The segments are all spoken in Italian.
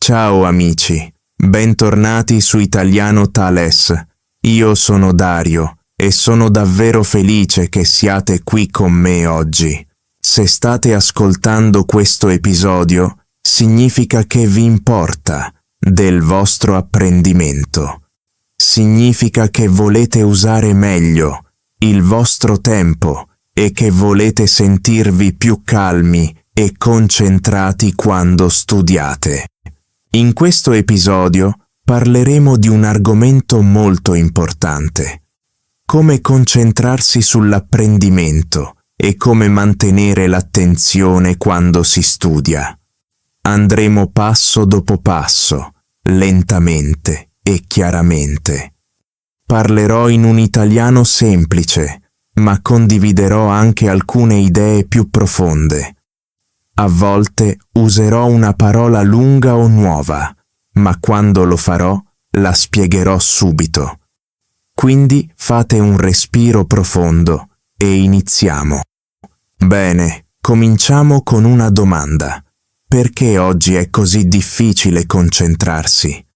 Ciao amici, bentornati su Italiano Tales. Io sono Dario e sono davvero felice che siate qui con me oggi. Se state ascoltando questo episodio, significa che vi importa del vostro apprendimento. Significa che volete usare meglio il vostro tempo e che volete sentirvi più calmi e concentrati quando studiate. In questo episodio parleremo di un argomento molto importante: come concentrarsi sull'apprendimento e come mantenere l'attenzione quando si studia. Andremo passo dopo passo, lentamente e chiaramente. Parlerò in un italiano semplice, ma condividerò anche alcune idee più profonde. A volte userò una parola lunga o nuova, ma quando lo farò la spiegherò subito. Quindi fate un respiro profondo e iniziamo. Bene, cominciamo con una domanda. Perché oggi è così difficile concentrarsi?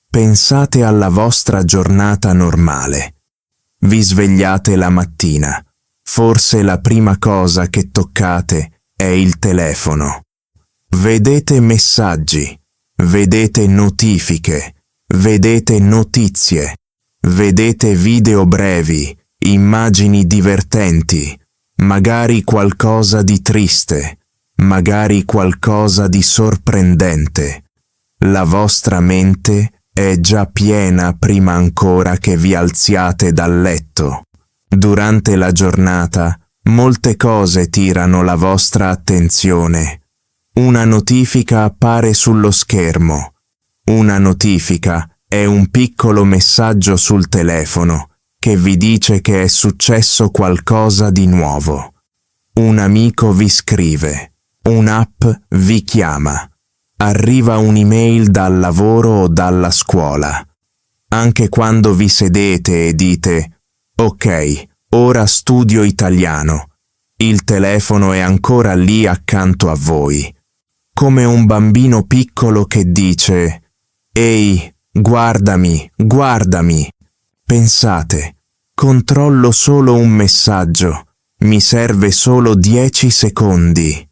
Pensate alla vostra giornata normale. Vi svegliate la mattina. Forse la prima cosa che toccate è il telefono. Vedete messaggi, vedete notifiche, vedete notizie, vedete video brevi, immagini divertenti, magari qualcosa di triste, magari qualcosa di sorprendente. La vostra mente è già piena prima ancora che vi alziate dal letto. Durante la giornata, molte cose tirano la vostra attenzione. Una notifica appare sullo schermo. Una notifica è un piccolo messaggio sul telefono che vi dice che è successo qualcosa di nuovo. Un amico vi scrive. Un'app vi chiama. Arriva un'email dal lavoro o dalla scuola. Anche quando vi sedete e dite «Ok, ora studio italiano», il telefono è ancora lì accanto a voi, come un bambino piccolo che dice «Ehi, guardami, guardami». Pensate, controllo solo un messaggio, mi serve solo 10 secondi.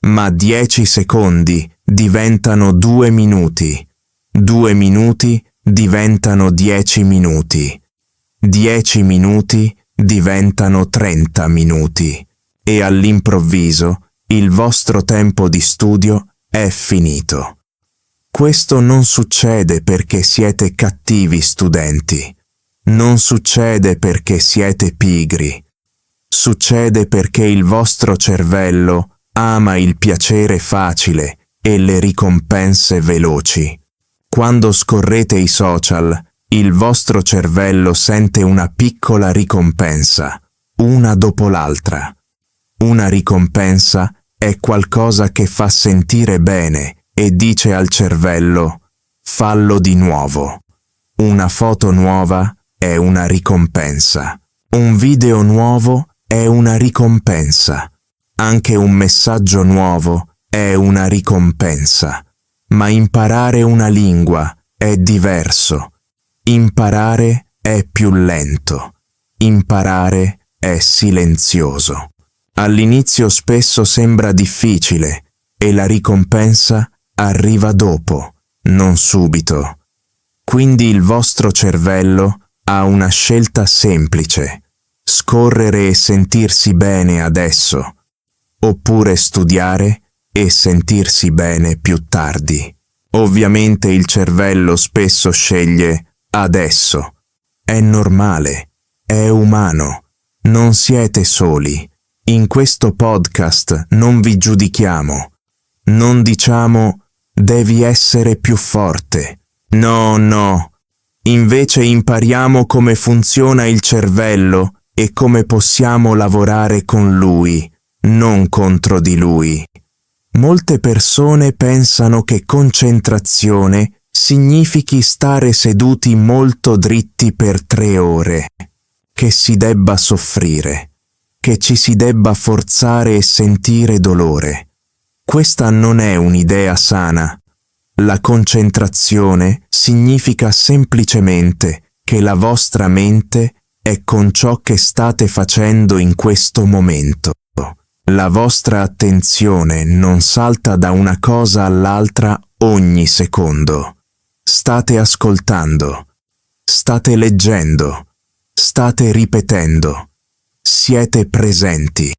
Ma 10 secondi diventano 2 minuti, 2 minuti diventano 10 minuti, 10 minuti diventano 30 minuti e all'improvviso il vostro tempo di studio è finito. Questo non succede perché siete cattivi studenti, non succede perché siete pigri, succede perché il vostro cervello ama il piacere facile e le ricompense veloci. Quando scorrete i social, il vostro cervello sente una piccola ricompensa, una dopo l'altra. Una ricompensa è qualcosa che fa sentire bene e dice al cervello «fallo di nuovo». Una foto nuova è una ricompensa. Un video nuovo è una ricompensa. Anche un messaggio nuovo è una ricompensa. Ma imparare una lingua è diverso. Imparare è più lento. Imparare è silenzioso. All'inizio spesso sembra difficile e la ricompensa arriva dopo, non subito. Quindi il vostro cervello ha una scelta semplice: scorrere e sentirsi bene adesso, oppure studiare e sentirsi bene più tardi. Ovviamente il cervello spesso sceglie adesso. È normale, è umano. Non siete soli. In questo podcast non vi giudichiamo. Non diciamo devi essere più forte. No. Invece impariamo come funziona il cervello e come possiamo lavorare con lui, non contro di lui. Molte persone pensano che concentrazione significhi stare seduti molto dritti per 3 ore, che si debba soffrire, che ci si debba forzare e sentire dolore. Questa non è un'idea sana. La concentrazione significa semplicemente che la vostra mente è con ciò che state facendo in questo momento. La vostra attenzione non salta da una cosa all'altra ogni secondo. State ascoltando, state leggendo, state ripetendo, siete presenti.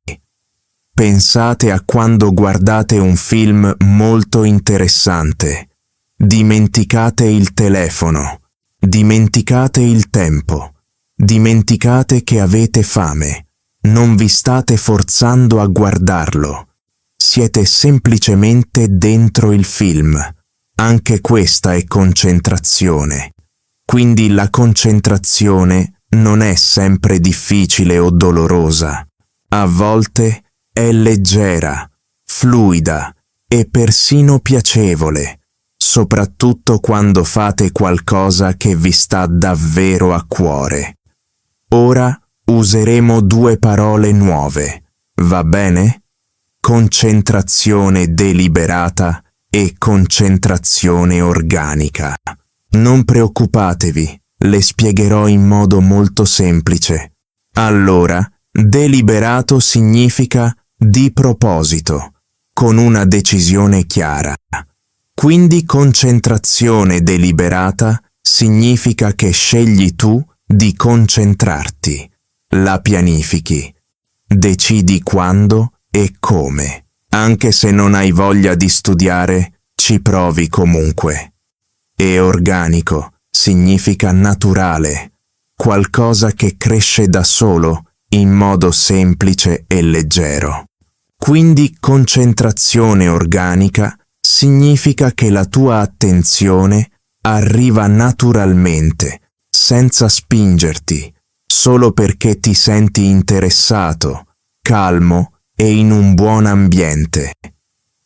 Pensate a quando guardate un film molto interessante. Dimenticate il telefono, dimenticate il tempo, dimenticate che avete fame. Non vi state forzando a guardarlo. Siete semplicemente dentro il film. Anche questa è concentrazione. Quindi la concentrazione non è sempre difficile o dolorosa. A volte è leggera, fluida e persino piacevole, soprattutto quando fate qualcosa che vi sta davvero a cuore. Ora useremo 2 parole nuove, va bene? Concentrazione deliberata e concentrazione organica. Non preoccupatevi, le spiegherò in modo molto semplice. Allora, deliberato significa di proposito, con una decisione chiara. Quindi concentrazione deliberata significa che scegli tu di concentrarti, la pianifichi, decidi quando e come. Anche se non hai voglia di studiare, ci provi comunque. E organico significa naturale, qualcosa che cresce da solo in modo semplice e leggero. Quindi concentrazione organica significa che la tua attenzione arriva naturalmente, senza spingerti, solo perché ti senti interessato, calmo e in un buon ambiente.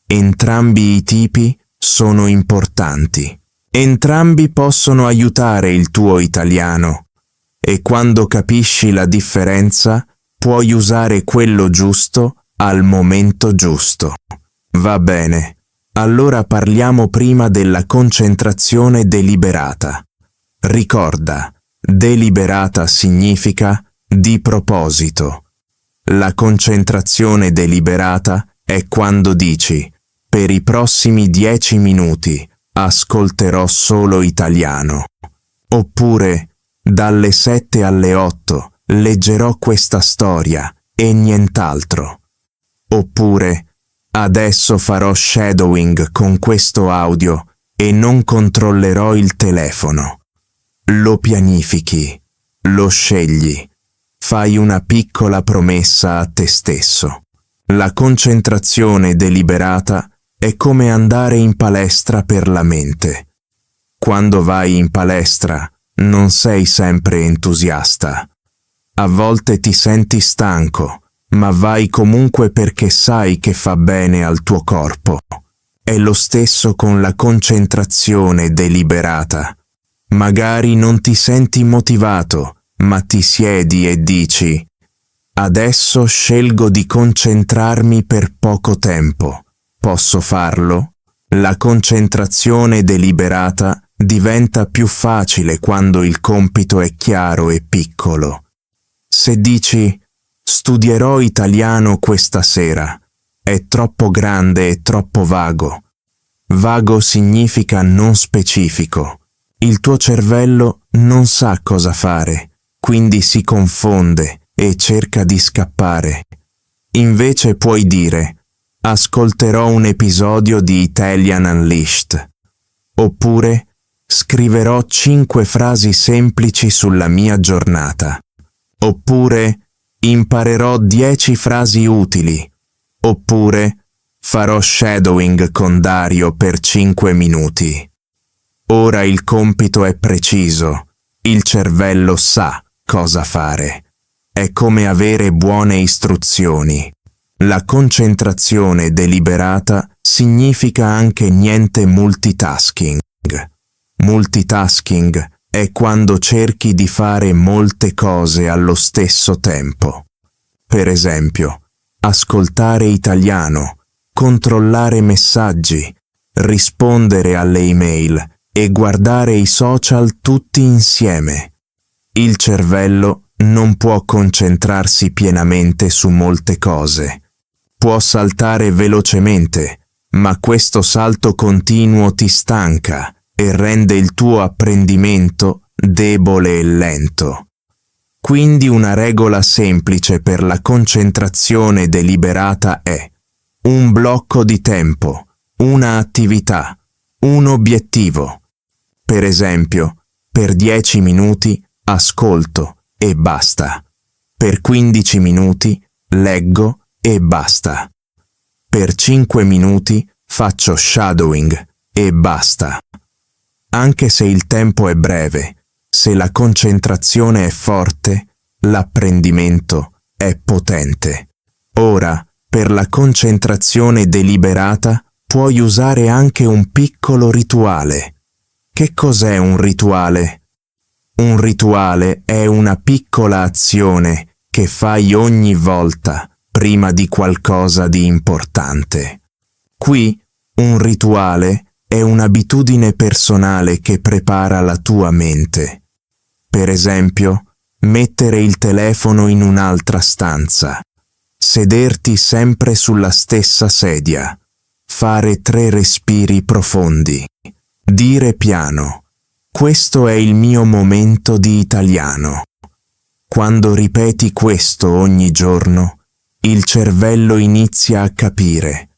Entrambi i tipi sono importanti. Entrambi possono aiutare il tuo italiano e quando capisci la differenza puoi usare quello giusto al momento giusto. Va bene, allora parliamo prima della concentrazione deliberata. Ricorda, deliberata significa di proposito. La concentrazione deliberata è quando dici, per i prossimi 10 minuti ascolterò solo italiano. Oppure, dalle 7 alle 8 leggerò questa storia e nient'altro. Oppure, adesso farò shadowing con questo audio e non controllerò il telefono. Lo pianifichi, lo scegli, fai una piccola promessa a te stesso. La concentrazione deliberata è come andare in palestra per la mente. Quando vai in palestra non sei sempre entusiasta. A volte ti senti stanco, ma vai comunque perché sai che fa bene al tuo corpo. È lo stesso con la concentrazione deliberata. Magari non ti senti motivato, ma ti siedi e dici: adesso scelgo di concentrarmi per poco tempo. Posso farlo? La concentrazione deliberata diventa più facile quando il compito è chiaro e piccolo. Se dici: studierò italiano questa sera, è troppo grande e troppo vago. Vago significa non specifico. Il tuo cervello non sa cosa fare, quindi si confonde e cerca di scappare. Invece puoi dire: ascolterò un episodio di Italian Unleashed. Oppure scriverò 5 frasi semplici sulla mia giornata. Oppure imparerò 10 frasi utili. Oppure farò shadowing con Dario per 5 minuti. Ora il compito è preciso, il cervello sa cosa fare. È come avere buone istruzioni. La concentrazione deliberata significa anche niente multitasking. Multitasking è quando cerchi di fare molte cose allo stesso tempo. Per esempio, ascoltare italiano, controllare messaggi, rispondere alle email e guardare i social tutti insieme. Il cervello non può concentrarsi pienamente su molte cose. Può saltare velocemente, ma questo salto continuo ti stanca e rende il tuo apprendimento debole e lento. Quindi una regola semplice per la concentrazione deliberata è un blocco di tempo, una attività, un obiettivo. Per esempio, per 10 minuti ascolto e basta. Per 15 minuti leggo e basta. Per 5 minuti faccio shadowing e basta. Anche se il tempo è breve, se la concentrazione è forte, l'apprendimento è potente. Ora, per la concentrazione deliberata, puoi usare anche un piccolo rituale. Che cos'è un rituale? Un rituale è una piccola azione che fai ogni volta prima di qualcosa di importante. Qui, un rituale è un'abitudine personale che prepara la tua mente. Per esempio, mettere il telefono in un'altra stanza, sederti sempre sulla stessa sedia, fare 3 respiri profondi, dire piano: questo è il mio momento di italiano. Quando ripeti questo ogni giorno, il cervello inizia a capire: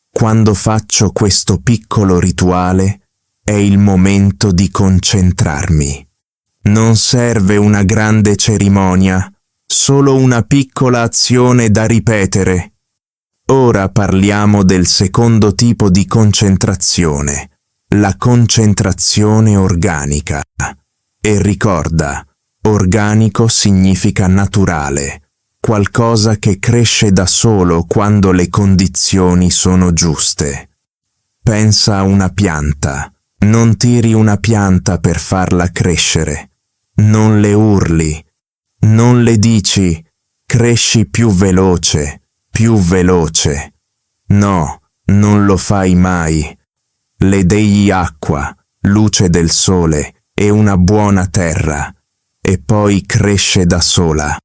quando faccio questo piccolo rituale, è il momento di concentrarmi. Non serve una grande cerimonia, solo una piccola azione da ripetere. Ora parliamo del secondo tipo di concentrazione, la concentrazione organica. E ricorda, organico significa naturale, qualcosa che cresce da solo quando le condizioni sono giuste. Pensa a una pianta. Non tiri una pianta per farla crescere. Non le urli. Non le dici: cresci più veloce, più veloce. No, non lo fai mai. Le dai acqua, luce del sole e una buona terra, e poi cresce da sola.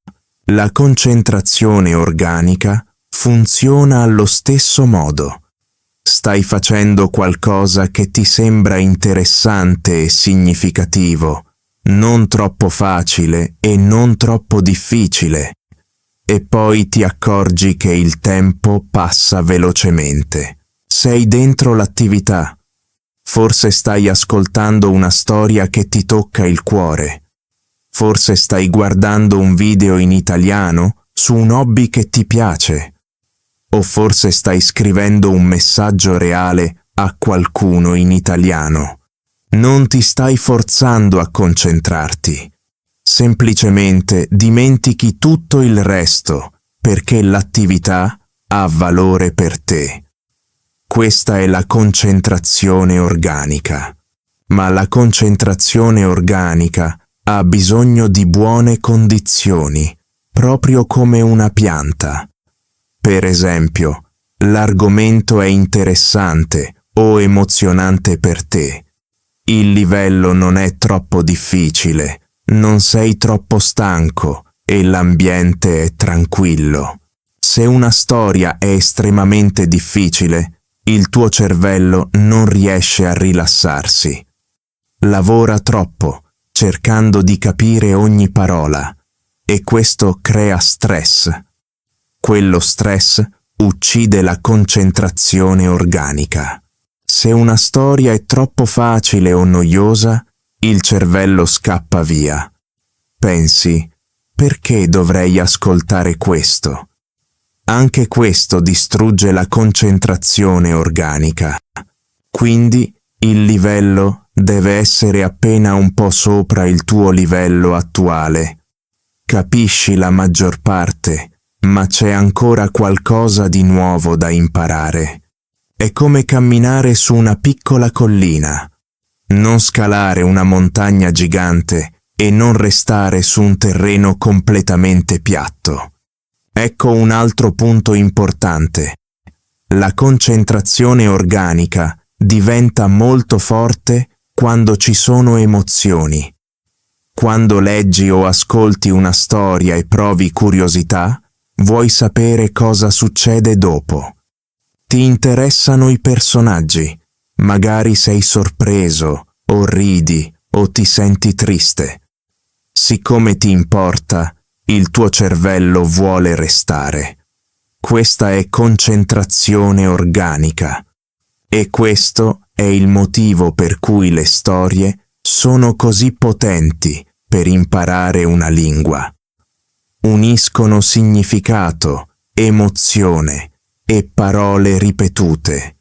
La concentrazione organica funziona allo stesso modo. Stai facendo qualcosa che ti sembra interessante e significativo, non troppo facile e non troppo difficile, e poi ti accorgi che il tempo passa velocemente. Sei dentro l'attività. Forse stai ascoltando una storia che ti tocca il cuore. Forse stai guardando un video in italiano su un hobby che ti piace. O forse stai scrivendo un messaggio reale a qualcuno in italiano. Non ti stai forzando a concentrarti. Semplicemente dimentichi tutto il resto perché l'attività ha valore per te. Questa è la concentrazione organica. Ma la concentrazione organica ha bisogno di buone condizioni, proprio come una pianta. Per esempio, l'argomento è interessante o emozionante per te. Il livello non è troppo difficile, non sei troppo stanco e l'ambiente è tranquillo. Se una storia è estremamente difficile, il tuo cervello non riesce a rilassarsi. Lavora troppo, cercando di capire ogni parola, e questo crea stress. Quello stress uccide la concentrazione organica. Se una storia è troppo facile o noiosa, il cervello scappa via. Pensi: perché dovrei ascoltare questo? Anche questo distrugge la concentrazione organica. Quindi il livello deve essere appena un po' sopra il tuo livello attuale. Capisci la maggior parte, ma c'è ancora qualcosa di nuovo da imparare. È come camminare su una piccola collina. Non scalare una montagna gigante e non restare su un terreno completamente piatto. Ecco un altro punto importante. La concentrazione organica diventa molto forte quando ci sono emozioni. Quando leggi o ascolti una storia e provi curiosità, vuoi sapere cosa succede dopo. Ti interessano i personaggi, magari sei sorpreso, o ridi, o ti senti triste. Siccome ti importa, il tuo cervello vuole restare. Questa è concentrazione organica. E questo è il motivo per cui le storie sono così potenti per imparare una lingua. Uniscono significato, emozione e parole ripetute.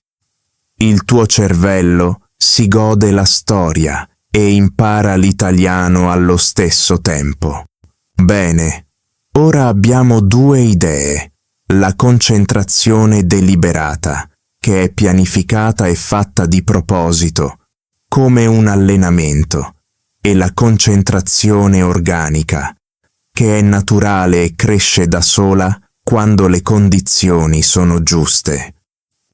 Il tuo cervello si gode la storia e impara l'italiano allo stesso tempo. Bene, ora abbiamo due idee: la concentrazione deliberata, che è pianificata e fatta di proposito, come un allenamento, e la concentrazione organica, che è naturale e cresce da sola quando le condizioni sono giuste.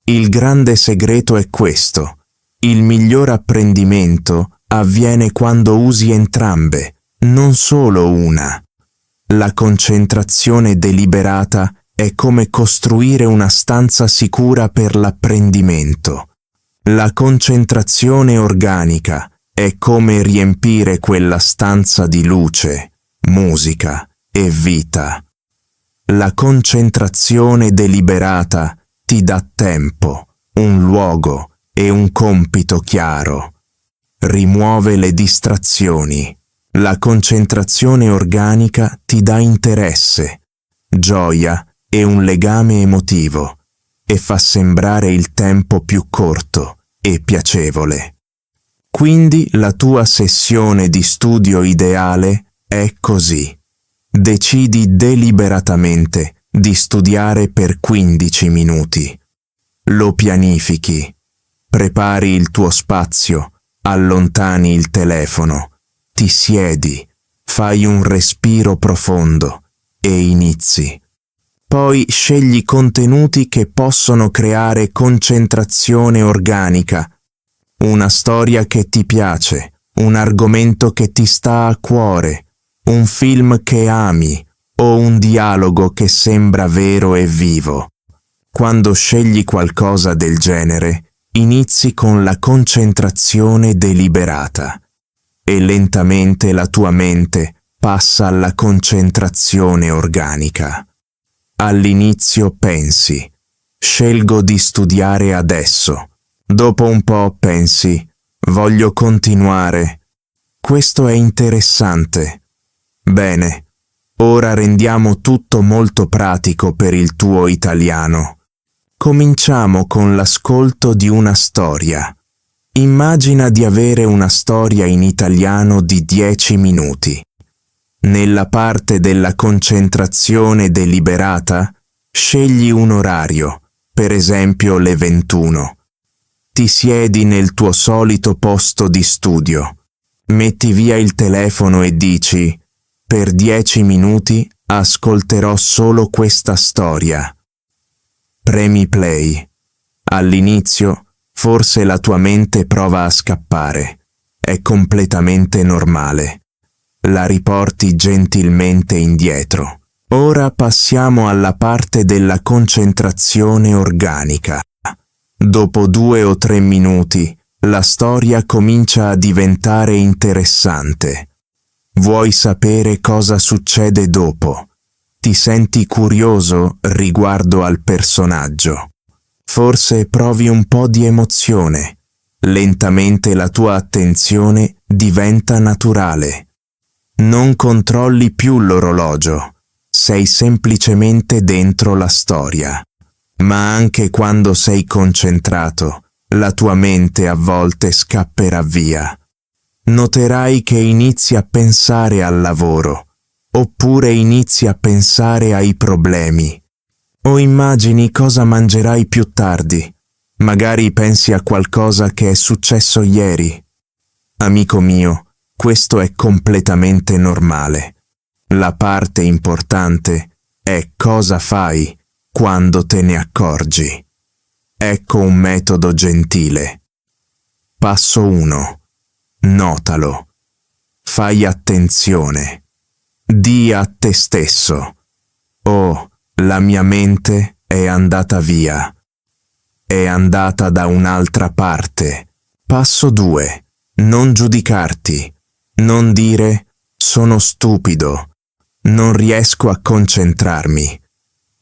Il grande segreto è questo: il miglior apprendimento avviene quando usi entrambe, non solo una. La concentrazione deliberata è come costruire una stanza sicura per l'apprendimento. La concentrazione organica è come riempire quella stanza di luce, musica e vita. La concentrazione deliberata ti dà tempo, un luogo e un compito chiaro. Rimuove le distrazioni. La concentrazione organica ti dà interesse, gioia e un legame emotivo, e fa sembrare il tempo più corto e piacevole. Quindi la tua sessione di studio ideale è così. Decidi deliberatamente di studiare per 15 minuti. Lo pianifichi. Prepari il tuo spazio, allontani il telefono, ti siedi, fai un respiro profondo e inizi. Poi scegli contenuti che possono creare concentrazione organica, una storia che ti piace, un argomento che ti sta a cuore, un film che ami o un dialogo che sembra vero e vivo. Quando scegli qualcosa del genere, inizi con la concentrazione deliberata e lentamente la tua mente passa alla concentrazione organica. All'inizio pensi: scelgo di studiare adesso. Dopo un po' pensi: voglio continuare. Questo è interessante. Bene, ora rendiamo tutto molto pratico per il tuo italiano. Cominciamo con l'ascolto di una storia. Immagina di avere una storia in italiano di 10 minuti. Nella parte della concentrazione deliberata, scegli un orario, per esempio le 21. Ti siedi nel tuo solito posto di studio. Metti via il telefono e dici: per 10 minuti ascolterò solo questa storia. Premi play. All'inizio, forse la tua mente prova a scappare. È completamente normale. La riporti gentilmente indietro. Ora passiamo alla parte della concentrazione organica. Dopo 2 o 3 minuti, la storia comincia a diventare interessante. Vuoi sapere cosa succede dopo? Ti senti curioso riguardo al personaggio. Forse provi un po' di emozione. Lentamente la tua attenzione diventa naturale. Non controlli più l'orologio. Sei semplicemente dentro la storia. Ma anche quando sei concentrato, la tua mente a volte scapperà via. Noterai che inizi a pensare al lavoro, oppure inizi a pensare ai problemi, o immagini cosa mangerai più tardi. Magari pensi a qualcosa che è successo ieri. Amico mio, questo è completamente normale. La parte importante è cosa fai quando te ne accorgi. Ecco un metodo gentile. Passo 1. Notalo. Fai attenzione. Dì a te stesso: oh, la mia mente è andata via. È andata da un'altra parte. Passo 2. Non giudicarti. Non dire: sono stupido. Non riesco a concentrarmi.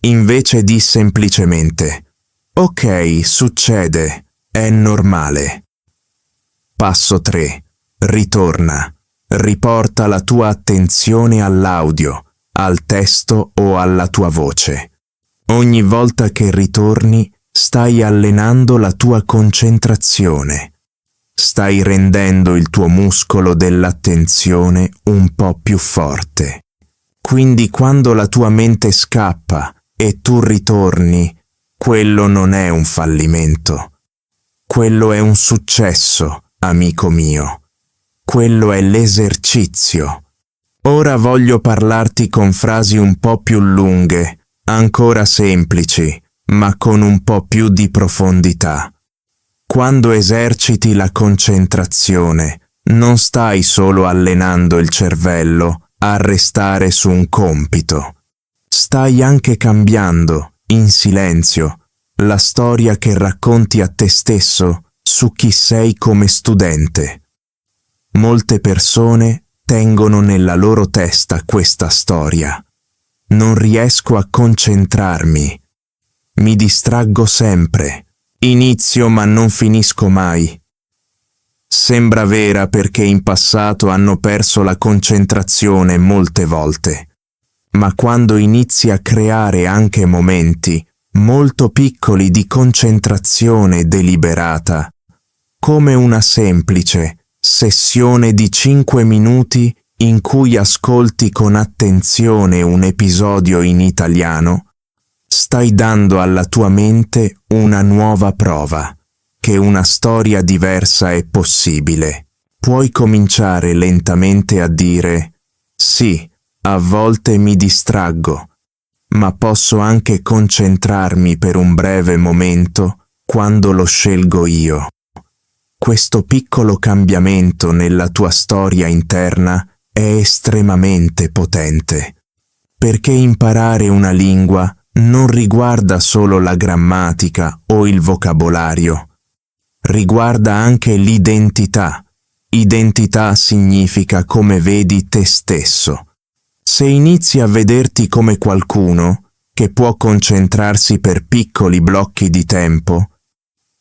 Invece di semplicemente: ok, succede, è normale. Passo 3. Ritorna. Riporta la tua attenzione all'audio, al testo o alla tua voce. Ogni volta che ritorni, stai allenando la tua concentrazione. Stai rendendo il tuo muscolo dell'attenzione un po' più forte. Quindi quando la tua mente scappa e tu ritorni, quello non è un fallimento. Quello è un successo, amico mio. Quello è l'esercizio. Ora voglio parlarti con frasi un po' più lunghe, ancora semplici, ma con un po' più di profondità. Quando eserciti la concentrazione, non stai solo allenando il cervello a restare su un compito. Stai anche cambiando, in silenzio, la storia che racconti a te stesso su chi sei come studente. Molte persone tengono nella loro testa questa storia. Non riesco a concentrarmi. Mi distraggo sempre. Inizio ma non finisco mai. Sembra vera perché in passato hanno perso la concentrazione molte volte. Ma quando inizi a creare anche momenti molto piccoli di concentrazione deliberata, come una semplice sessione di 5 minuti in cui ascolti con attenzione un episodio in italiano, stai dando alla tua mente una nuova prova che una storia diversa è possibile. Puoi cominciare lentamente a dire: sì, a volte mi distraggo, ma posso anche concentrarmi per un breve momento quando lo scelgo io. Questo piccolo cambiamento nella tua storia interna è estremamente potente, perché imparare una lingua non riguarda solo la grammatica o il vocabolario, riguarda anche l'identità. Identità significa come vedi te stesso. Se inizi a vederti come qualcuno che può concentrarsi per piccoli blocchi di tempo,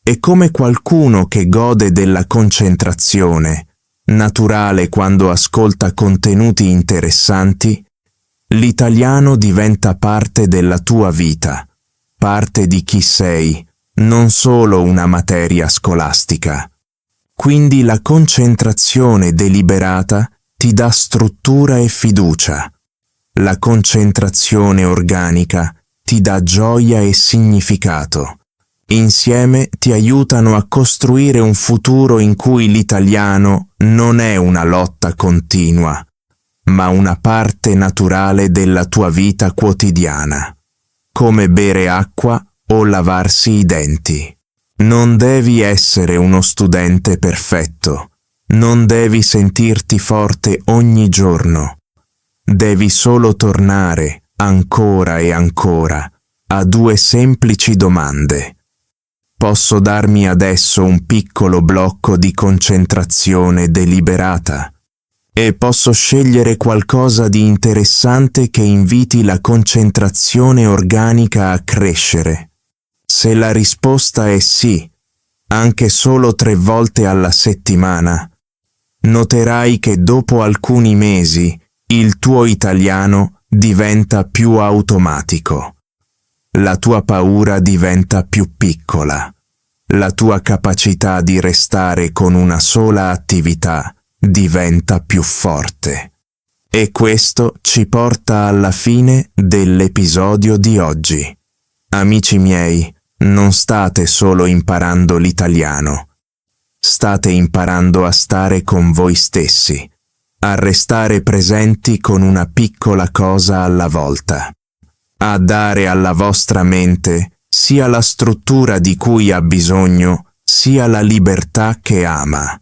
e come qualcuno che gode della concentrazione, naturale quando ascolta contenuti interessanti, l'italiano diventa parte della tua vita, parte di chi sei, non solo una materia scolastica. Quindi la concentrazione deliberata ti dà struttura e fiducia. La concentrazione organica ti dà gioia e significato. Insieme ti aiutano a costruire un futuro in cui l'italiano non è una lotta continua, ma una parte naturale della tua vita quotidiana, come bere acqua o lavarsi i denti. Non devi essere uno studente perfetto, non devi sentirti forte ogni giorno. Devi solo tornare ancora e ancora a 2 semplici domande. Posso darmi adesso un piccolo blocco di concentrazione deliberata? E posso scegliere qualcosa di interessante che inviti la concentrazione organica a crescere? Se la risposta è sì, anche solo 3 volte alla settimana, noterai che dopo alcuni mesi il tuo italiano diventa più automatico. La tua paura diventa più piccola. La tua capacità di restare con una sola attività diventa più forte. E questo ci porta alla fine dell'episodio di oggi. Amici miei, non state solo imparando l'italiano. State imparando a stare con voi stessi, a restare presenti con una piccola cosa alla volta, a dare alla vostra mente sia la struttura di cui ha bisogno, sia la libertà che ama.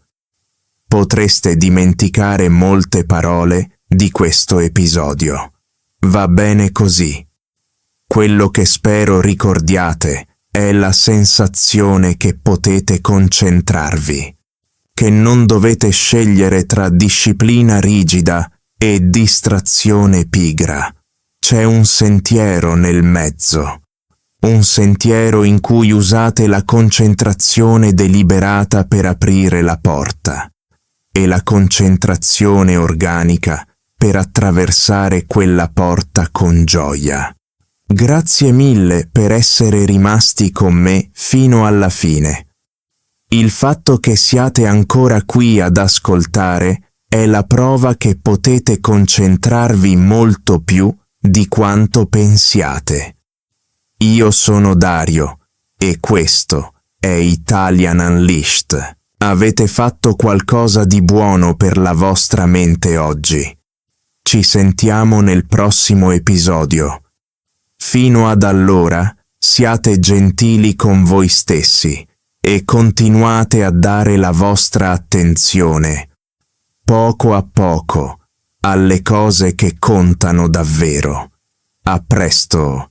Potreste dimenticare molte parole di questo episodio. Va bene così. Quello che spero ricordiate è la sensazione che potete concentrarvi, che non dovete scegliere tra disciplina rigida e distrazione pigra. C'è un sentiero nel mezzo, un sentiero in cui usate la concentrazione deliberata per aprire la porta e la concentrazione organica per attraversare quella porta con gioia. Grazie mille per essere rimasti con me fino alla fine. Il fatto che siate ancora qui ad ascoltare è la prova che potete concentrarvi molto più di quanto pensiate. Io sono Dario e questo è Italian Unleashed. Avete fatto qualcosa di buono per la vostra mente oggi. Ci sentiamo nel prossimo episodio. Fino ad allora, siate gentili con voi stessi e continuate a dare la vostra attenzione, poco a poco, alle cose che contano davvero. A presto!